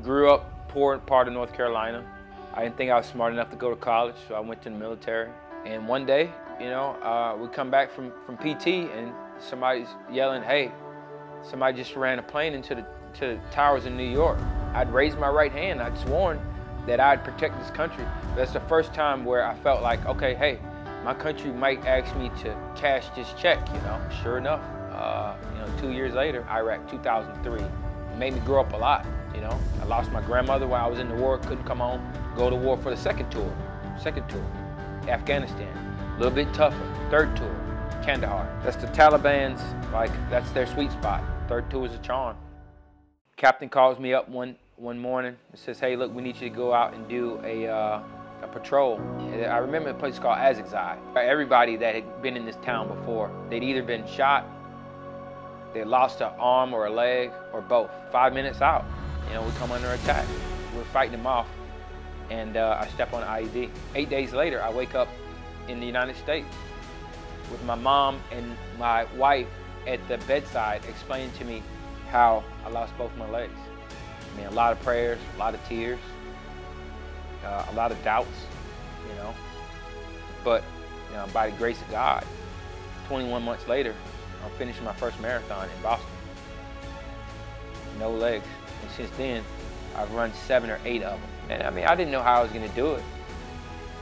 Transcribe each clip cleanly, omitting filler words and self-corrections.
Grew up poor part of North Carolina. I didn't think I was smart enough to go to college, so I went to the military. And one day, you know, we come back from PT and somebody's yelling, "Hey, somebody just ran a plane into the towers in New York." I'd raised my right hand. I'd sworn that I'd protect this country. That's the first time where I felt like, okay, hey, my country might ask me to cash this check, you know. Sure enough, you know, 2 years later, Iraq 2003. It made me grow up a lot, you know. I lost my grandmother while I was in the war, couldn't come home, go to war for the second tour. Afghanistan, a little bit tougher. Third tour, Kandahar. That's the Taliban's, like, that's their sweet spot. Third tour is a charm. Captain calls me up one morning and says, "Hey, look, we need you to go out and do a patrol." And I remember a place called AJC. Everybody that had been in this town before, they'd either been shot, they lost an arm or a leg, or both. 5 minutes out, you know, we come under attack. We're fighting them off, and I step on an IED. 8 days later, I wake up in the United States with my mom and my wife at the bedside explaining to me how I lost both my legs. I mean, a lot of prayers, a lot of tears, a lot of doubts, you know. But, you know, by the grace of God, 21 months later, I'm finishing my first marathon in Boston. No legs. And since then, I've run 7 or 8 of them. And I mean, I didn't know how I was going to do it,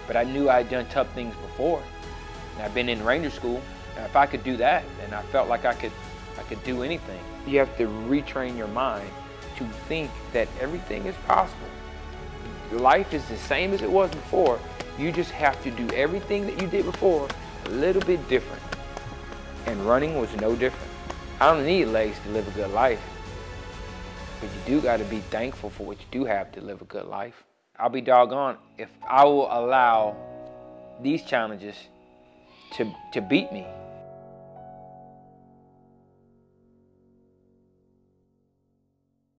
but I knew I'd done tough things before. And I've been in Ranger School. And if I could do that, then I felt like I could do anything. You have to retrain your mind to think that everything is possible. Life is the same as it was before. You just have to do everything that you did before a little bit different. And running was no different. I don't need legs to live a good life, but you do got to be thankful for what you do have to live a good life. I'll be doggone if I will allow these challenges to beat me.